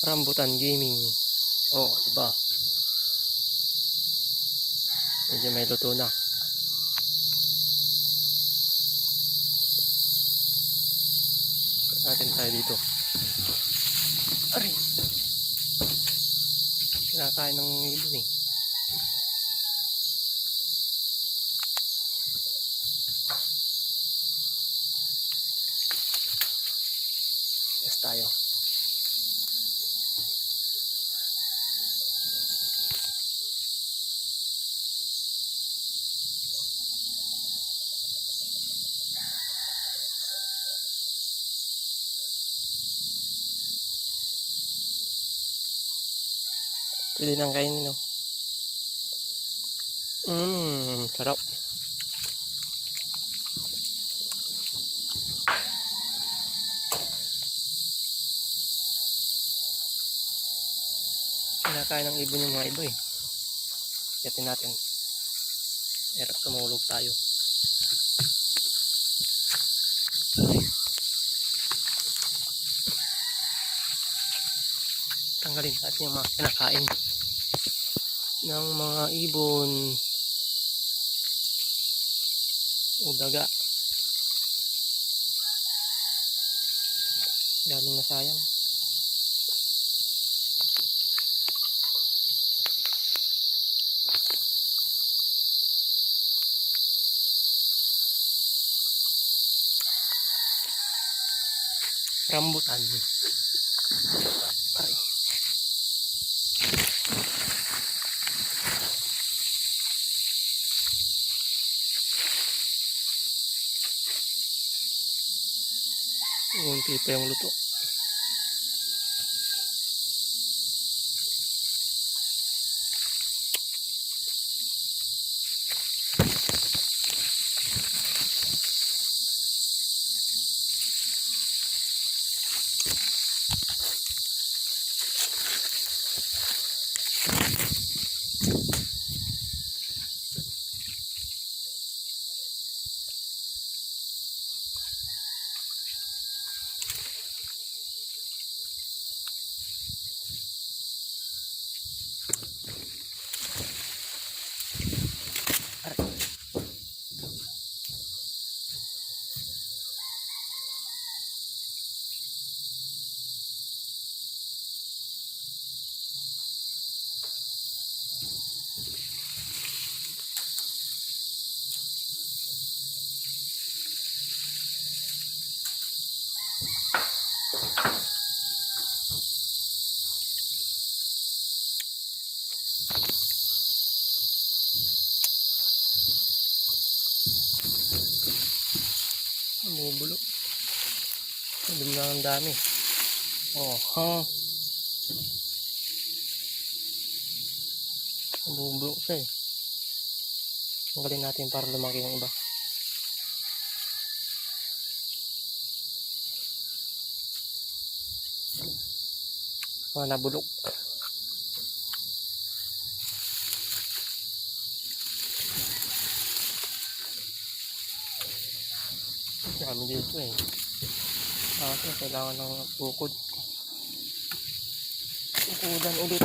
Rambutan Gaming. Oh, diba? Medyo may luto na. Natin tayo dito. Aray! Kinakain ng ibon eh. Yes tayo. Pwede nang kainin, no? Sarap. Kinakain ng ibon yung mga iba eh. Yatin natin. Hirap tumulog tayo. Tanggalin natin yung mga kinakain ng mga ibon o daga. Daming nasayang. Rambutan. Aray. Unti pa yung luto. Bumubulo. Sabi na ang dami. Oh, ha. Bumubulo siya eh. Tanggalin natin para lumaki yung iba. Mga nabulok. Dami dito eh. Kailangan ng bukod. Bukudan ulit.